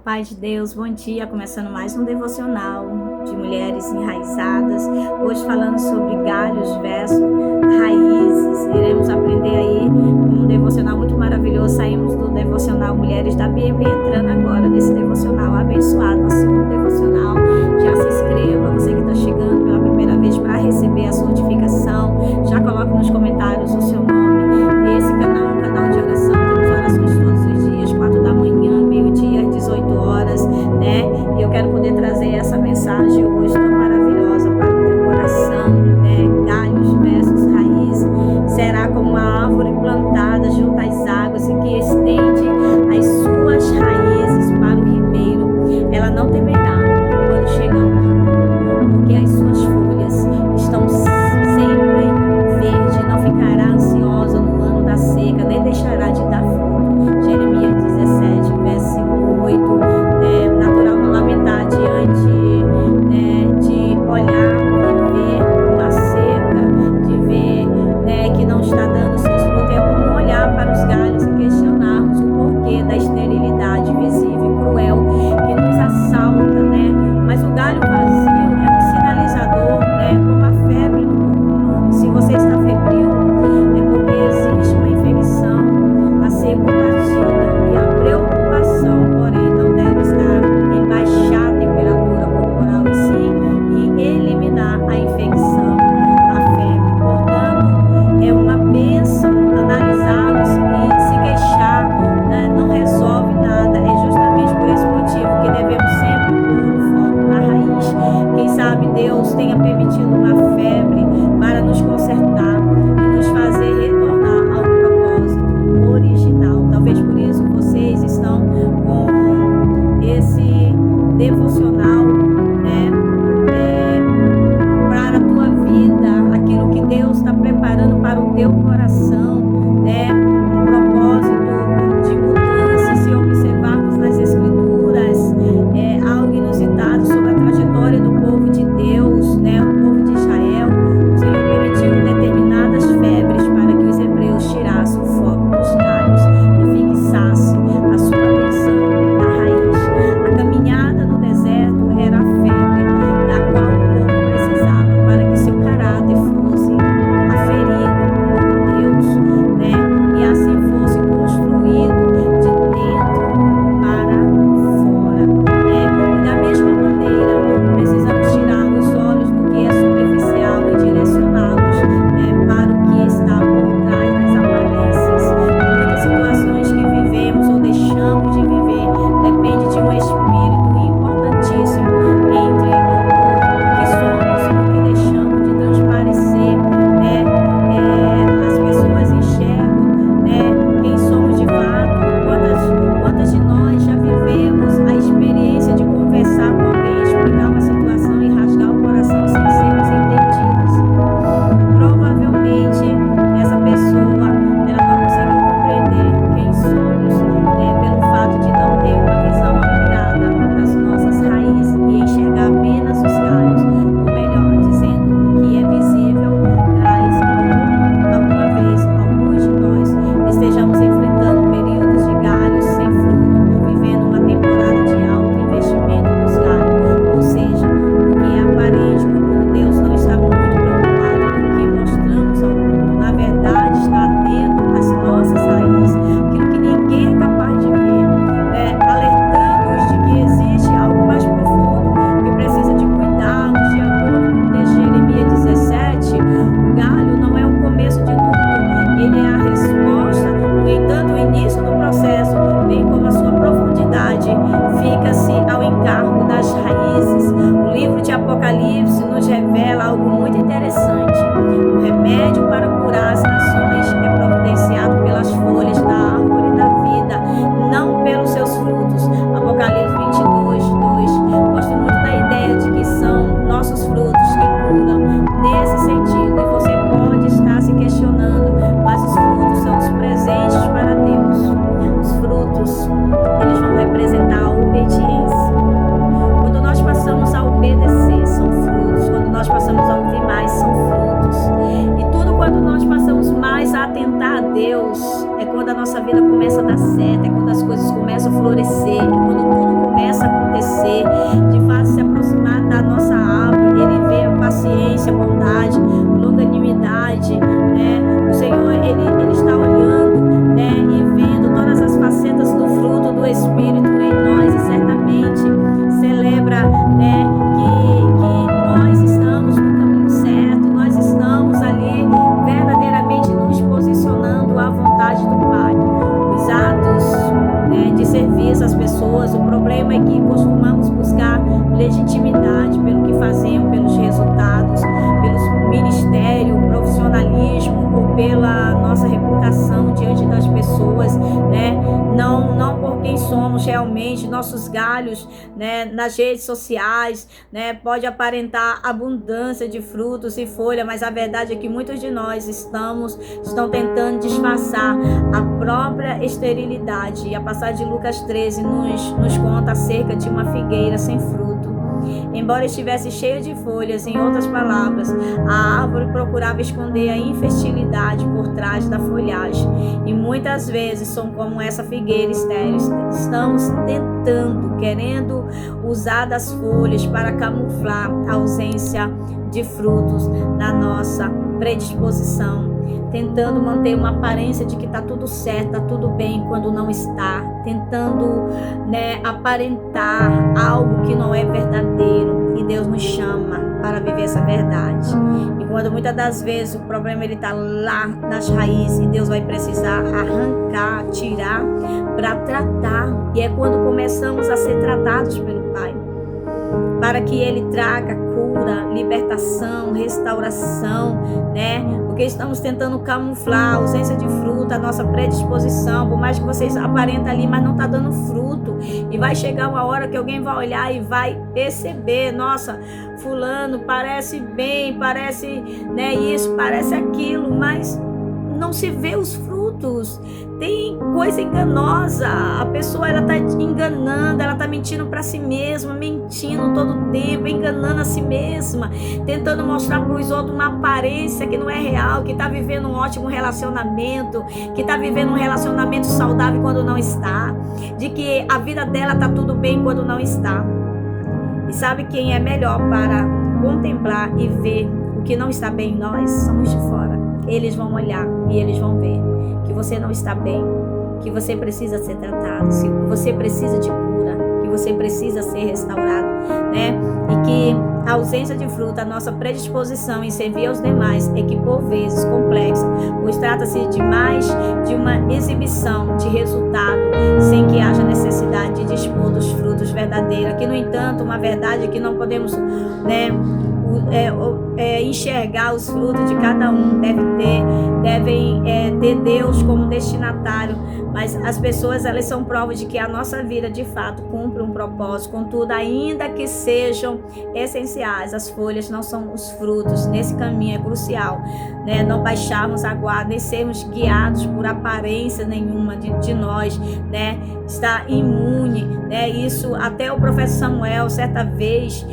Pai de Deus, bom dia, começando mais um devocional de mulheres enraizadas, hoje falando sobre galhos versus raízes. Iremos aprender aí um devocional muito maravilhoso. Saímos do devocional Mulheres da Bíblia, entrando agora nesse devocional abençoado, nosso segundo devocional. Já se inscreva, você que está chegando pela primeira vez, para receber a sua notificação. Já coloque nos comentários o seu nome. Esse canal é um canal de oração, temos orações todos os dias, 4 da manhã, meio-dia, 18 horas, né? E eu quero poder trazer essa mensagem hoje tão maravilhosa para o teu coração, né? Galhos versus raiz. Será como uma árvore plantada junto às águas e que estende as suas raízes para o ribeiro. Ela não temerá quando chega o calor, porque as suas folhas estão sempre verdes, não ficará ansiosa no ano da seca, nem deixará de dar fruto. Jeremias 17, versículo 8. Natural não lamentar diante de olhar e ver uma seca, de ver que não está dando seus frutos. É como olhar para os galhos e questionarmos o porquê da esterilidade visível e cruel que nos assalta, né? Mas o galho vazio é um sinalizador, né? Como a febre no corpo. Se você está febril, é porque existe uma infecção a ser combatida, e a preocupação, porém, não deve estar em baixar a temperatura corporal e sim em eliminar a infecção, a febre. Portanto, é uma bênção analisá-los e se queixar, né, não resolve nada. É justamente por esse motivo que devemos sempre pôr o foco na raiz. Quem sabe Deus tenha permitido uma febre para nos consertar e nos fazer retornar ao propósito original. Talvez por isso vocês estão com esse devocional, né, para a tua vida, aquilo que Deus está preparando para o teu coração, né, um propósito de mudança. Se observarmos nas Escrituras, algo inusitado sobre a trajetória do povo de Deus, né, o povo de Israel. O Senhor permitiu determinadas febres para que os hebreus tirassem o foco dos galhos e fixassem a sua atenção na raiz. A caminhada no deserto era a febre da qual o povo precisava para que seu caráter fosse aferido por Deus, né? E assim fosse construído de dentro para fora, né? E da mesma maneira, precisamos tirar os olhos do que é superficial e direcioná-los, né, para o que está por trás das aparências. Muitas situações que vivemos ou deixamos de viver depende de um espírito importantíssimo entre o que somos e o que deixamos de transparecer, né? As pessoas enxergam, né, quem somos de fato. Quantas de nós já vivemos a experiência de conversar com alguém, explicar uma situação e rasgar o coração sem sermos entendidos? Provavelmente essa pessoa ela não conseguiu compreender quem somos, pelo fato de não ter uma visão apurada das nossas raízes e enxergar apenas os galhos, ou melhor, dizendo o que é visível traz alguma vez alguns de nós estejamos enfrentando períodos de galhos sem fruto ou vivendo uma temporada de alto investimento nos galhos, ou seja, o que é aparente, porque Deus não está muito preocupado com o que mostramos ao mundo. Na verdade, está atento às nossas raízes, aquilo que ninguém é capaz de ver, né? Alertando-os de que existe algo mais profundo que precisa de cuidados. De acordo com o texto de Jeremias 17, o galho não é o começo de tudo, ele é a resposta. No entanto, o início do processo, bem como a sua profundidade, fica-se ao encargo das raízes. O livro de Apocalipse nos revela algo muito interessante. O remédio para curar as nações é providenciado pelas folhas da árvore da vida, não pelos seus frutos. Apocalipse 22, 2. Gosto muito da ideia de que são nossos frutos que curam nesse sentido. E você pode estar se questionando, mas os frutos são Deus, é quando a nossa vida começa a dar certo, é quando as coisas começam a florescer, é quando tudo começa a acontecer, de fato se aproximar da nossa árvore, ele vê a paciência, a bondade, longanimidade, né? O Senhor, ele está olhando, né, e vendo todas as facetas do fruto do Espírito em nós, e certamente celebra, né, que nós estamos no caminho certo, nós estamos ali verdadeiramente nos posicionando à vontade do Pai. Os atos, né, de serviço às pessoas, o problema é que costumamos buscar legitimidade pelo que fazemos, pelos resultados, pelo ministério, profissionalismo ou pela nossa reputação diante das pessoas, né? Não por quem somos realmente, nossos galhos, né, nas redes sociais, né, pode aparentar abundância de frutos e folha, mas a verdade é que muitos de nós estão tentando disfarçar a própria esterilidade. E a passagem de Lucas 13 nos conta acerca de uma figueira sem fruto. Embora estivesse cheia de folhas, em outras palavras, a árvore procurava esconder a infertilidade por trás da folhagem. E muitas vezes são como essa figueira estéril. Estamos querendo usar das folhas para camuflar a ausência de frutos na nossa predisposição, tentando manter uma aparência de que está tudo certo, está tudo bem, quando não está, tentando, né, aparentar algo que não é verdadeiro. E Deus nos chama para viver essa verdade. E quando muitas das vezes o problema está lá nas raízes, e Deus vai precisar arrancar, tirar para tratar. E é quando começamos a ser tratados pelo Pai, para que Ele traga cura, libertação, restauração, né? Porque estamos tentando camuflar a ausência de fruto, a nossa predisposição, por mais que vocês aparentem ali, mas não está dando fruto. E vai chegar uma hora que alguém vai olhar e vai perceber, nossa, fulano parece bem, parece, né, isso, parece aquilo, mas não se vê os frutos. Tem coisa enganosa. A pessoa, ela está enganando, ela está mentindo para si mesma, mentindo todo o tempo, enganando a si mesma, tentando mostrar para os outros uma aparência que não é real, que está vivendo um ótimo relacionamento, que está vivendo um relacionamento saudável quando não está, de que a vida dela está tudo bem quando não está. E sabe quem é melhor para contemplar e ver o que não está bem em nós? Somos de fora. Eles vão olhar e eles vão ver que você não está bem, que você precisa ser tratado, que você precisa de cura, que você precisa ser restaurado, né? E que a ausência de fruto, a nossa predisposição em servir aos demais é que por vezes complexa, pois trata-se de mais de uma exibição de resultado, sem que haja necessidade de dispor dos frutos verdadeiros. Aqui, no entanto, uma verdade que não podemos, né, enxergar os frutos de cada um, devem ter Deus como destinatário, mas as pessoas, elas são prova de que a nossa vida de fato cumpre um propósito. Contudo, ainda que sejam essenciais, as folhas não são os frutos. Nesse caminho é crucial, né, não baixarmos a guarda, nem sermos guiados por aparência nenhuma de nós, né, está imune, né? Isso até o profeta Samuel certa vez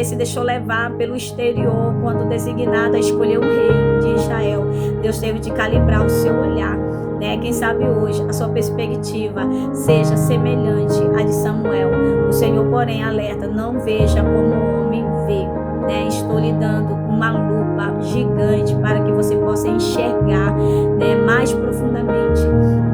se deixou levar pelo exterior quando designado a escolher um rei de Israel. Deus teve de calibrar o seu olhar, né? Quem sabe hoje a sua perspectiva seja semelhante à de Samuel. O Senhor, porém, alerta: não veja como o homem vê, né? Estou lhe dando uma lupa gigante para que você possa enxergar, né, mais profundamente.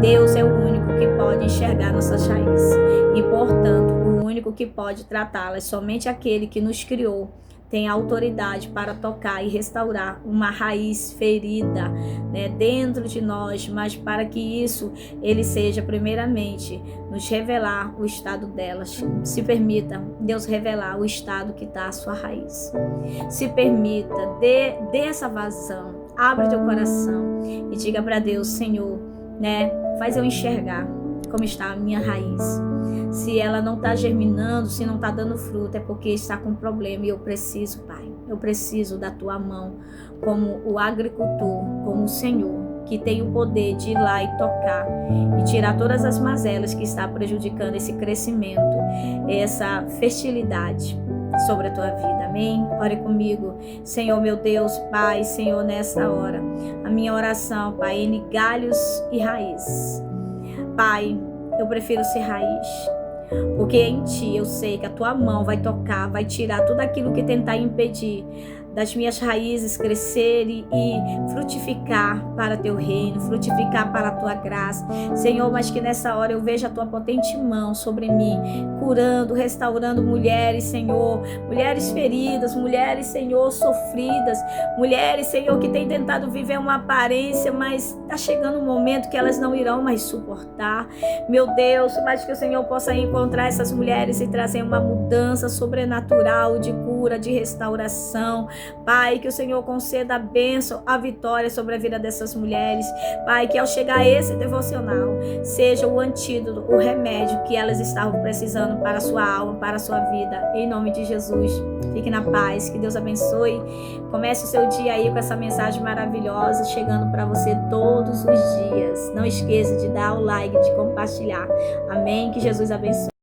Deus é o único que pode enxergar nossas raízes e, portanto, o único que pode tratá-las. Somente aquele que nos criou tem autoridade para tocar e restaurar uma raiz ferida, né, dentro de nós, mas para que isso ele seja primeiramente nos revelar o estado delas. Se permita Deus revelar o estado que está a sua raiz. Se permita, dê essa vazão, abre teu coração e diga para Deus: Senhor, né, faz eu enxergar como está a minha raiz. Se ela não está germinando, se não está dando fruto, é porque está com problema. E eu preciso, Pai, eu preciso da tua mão, como o agricultor, como o Senhor, que tem o poder de ir lá e tocar e tirar todas as mazelas que está prejudicando esse crescimento, essa fertilidade. sobre a tua vida, amém? Ore comigo. Senhor meu Deus, Pai, Senhor, nessa hora, a minha oração, Pai, em galhos e raízes. Pai, eu prefiro ser raiz, porque em Ti eu sei que a Tua mão vai tocar, vai tirar tudo aquilo que tentar impedir das minhas raízes crescerem e frutificar para Teu reino, frutificar para a Tua graça. Senhor, mas que nessa hora eu veja a Tua potente mão sobre mim, curando, restaurando mulheres, Senhor, mulheres feridas, mulheres, Senhor, sofridas, mulheres, Senhor, que têm tentado viver uma aparência, mas está chegando um momento que elas não irão mais suportar. Meu Deus, mas que o Senhor possa encontrar essas mulheres e trazer uma mudança sobrenatural de cura, de restauração. Pai, que o Senhor conceda a bênção, a vitória sobre a vida dessas mulheres. Pai, que ao chegar esse devocional, seja o antídoto, o remédio que elas estavam precisando para a sua alma, para a sua vida. Em nome de Jesus, fique na paz, que Deus abençoe. Comece o seu dia aí com essa mensagem maravilhosa, chegando para você todos os dias. Não esqueça de dar o like, de compartilhar. Amém? Que Jesus abençoe.